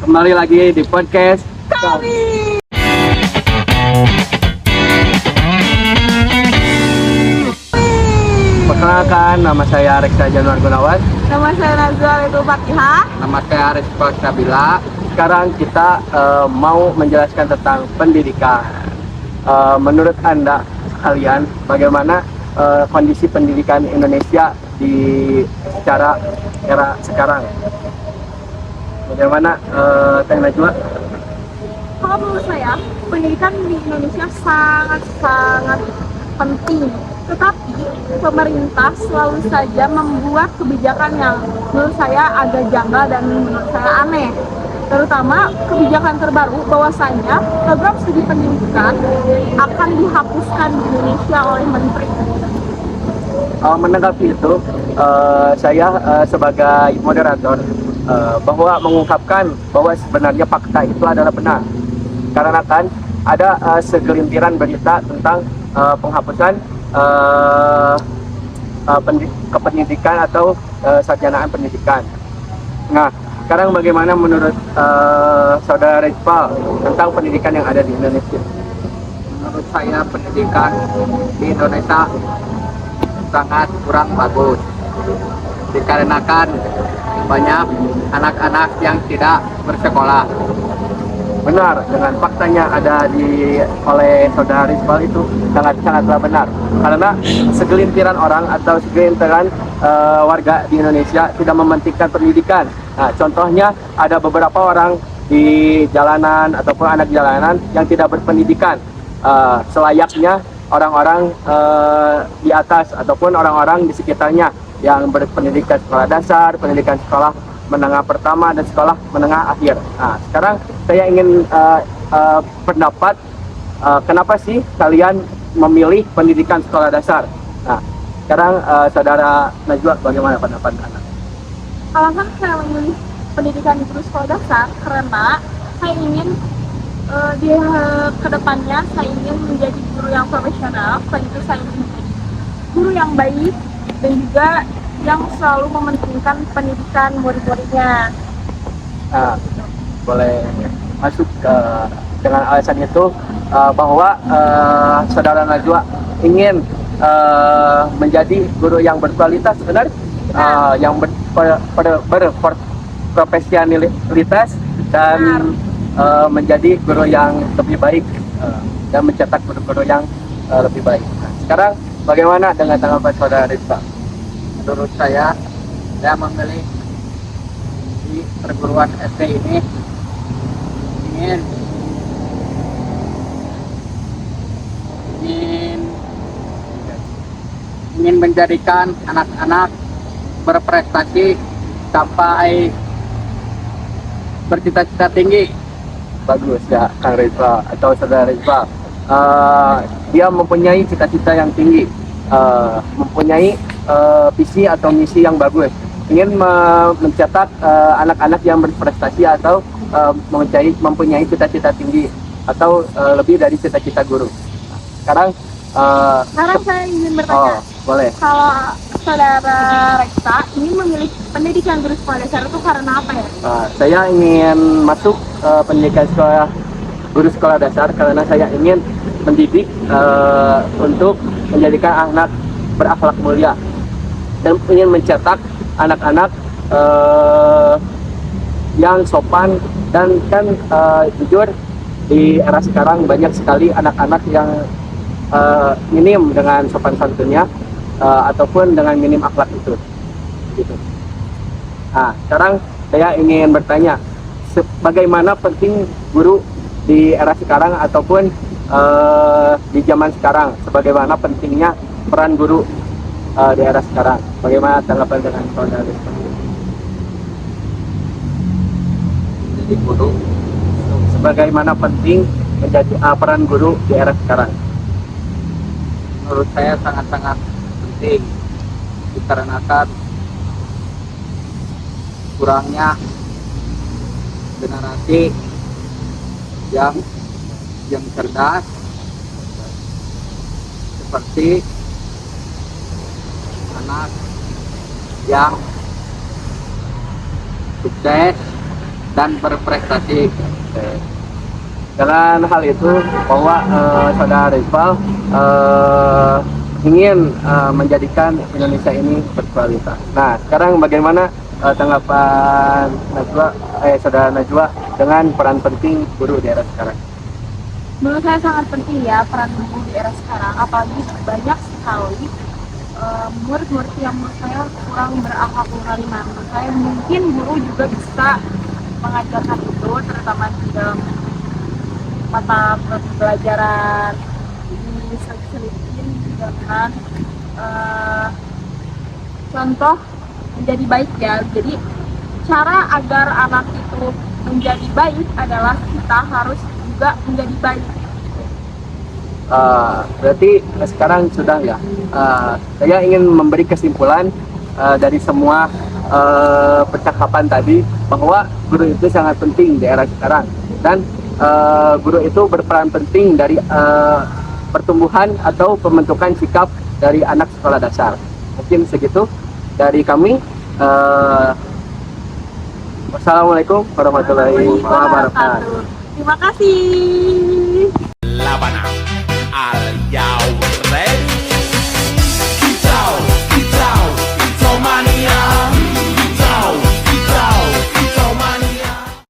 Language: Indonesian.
Kembali lagi di podcast Kami. Perkenalkan, nama saya Reksa Januar Gunawan. Nama saya Nazwa itu Fatihah. Nama saya Rizko Sabila. Sekarang kita mau menjelaskan tentang pendidikan. Menurut Anda sekalian, bagaimana kondisi pendidikan Indonesia di secara era sekarang? Bagaimana Teh Najwa? Kalau menurut saya, pendidikan di Indonesia sangat-sangat penting. Tetapi pemerintah selalu saja membuat kebijakan yang menurut saya agak janggal dan menurut saya aneh. Terutama kebijakan terbaru bahwasanya program studi pendidikan akan dihapuskan di Indonesia oleh menteri. Menanggapi itu, saya sebagai moderator bahwa mengungkapkan bahwa sebenarnya fakta itu adalah benar. Karena kan ada segelintiran berita tentang penghapusan kependidikan atau sarjanaan pendidikan. Nah, sekarang bagaimana menurut saudara Rizpal tentang pendidikan yang ada di Indonesia? Menurut saya pendidikan di Indonesia sangat kurang bagus dikarenakan banyak anak-anak yang tidak bersekolah. Benar, dengan faktanya ada oleh saudara Rizpal itu sangatlah benar. Karena segelintiran orang atau segelintiran warga di Indonesia tidak mementingkan pendidikan. Nah, contohnya ada beberapa orang di jalanan ataupun anak jalanan yang tidak berpendidikan. Selayaknya orang-orang di atas ataupun orang-orang di sekitarnya yang berpendidikan sekolah dasar, pendidikan sekolah menengah pertama dan sekolah menengah akhir. Nah, sekarang saya ingin pendapat kenapa sih kalian memilih pendidikan sekolah dasar? Nah, sekarang saudara Najwa, bagaimana pendapat Anda? Alasan saya memilih pendidikan di sekolah dasar karena saya ingin di kedepannya saya ingin menjadi guru yang profesional. Selain itu saya ingin menjadi guru yang baik dan juga yang selalu mementingkan pendidikan murid-muridnya. Nah, boleh masuk dengan alasan itu bahwa saudara Najwa ingin menjadi guru yang berkualitas, benar? Yang berprofesionalitas dan menjadi guru yang lebih baik dan mencetak guru-guru yang lebih baik. Nah, sekarang bagaimana dengan tanggapan saudara Rizka? Menurut saya memilih di perguruan SD ini ingin menjadikan anak-anak berprestasi sampai bercita-cita tinggi. Bagus ya, Kang Rizka atau saudara Rizka. Dia mempunyai cita-cita yang tinggi, mempunyai visi atau misi yang bagus, ingin mencetak anak-anak yang berprestasi atau mempunyai cita-cita tinggi atau lebih dari cita-cita guru. Sekarang Saya ingin bertanya, boleh. kalau saudara Reksa ingin memilih pendidikan guru sekolah dasar itu karena apa ya? Saya ingin masuk pendidikan guru sekolah dasar karena saya ingin mendidik untuk menjadikan anak berakhlak mulia dan ingin mencetak anak-anak yang sopan dan kan jujur di era sekarang banyak sekali anak-anak yang minim dengan sopan santunnya ataupun dengan minim akhlak itu gitu. Nah, sekarang saya ingin bertanya, bagaimana penting guru di era sekarang ataupun di zaman sekarang, sebagaimana pentingnya peran guru di era sekarang? Bagaimana tanggapan dengan saudara? Jadi guru Sebagaimana penting menjadi peran guru di era sekarang? menurut saya sangat-sangat penting dikarenakan kurangnya generasi yang cerdas seperti anak yang sukses dan berprestasi. Oke. Dengan hal itu bahwa saudara Iqbal ingin menjadikan Indonesia ini berkualitas. Nah, sekarang bagaimana tanggapan saudara Najwa dengan peran penting guru di era sekarang? Menurut saya sangat penting ya peran guru di era sekarang, apalagi banyak sekali murid-murid yang menurut saya kurang berakhlak karimah. Menurut saya mungkin guru juga bisa mengajarkan itu, terutama di dalam mata pelajaran diselipin dengan contoh menjadi baik ya. Jadi cara agar anak itu menjadi baik adalah kita harus juga menjadi baik. Berarti sekarang sudah ya. Saya ingin memberi kesimpulan dari semua percakapan tadi bahwa guru itu sangat penting di era sekarang, dan guru itu berperan penting dari pertumbuhan atau pembentukan sikap dari anak sekolah dasar. Mungkin segitu dari kami. Wassalamualaikum warahmatullahi wabarakatuh. Terima kasih. Labanang al Yaw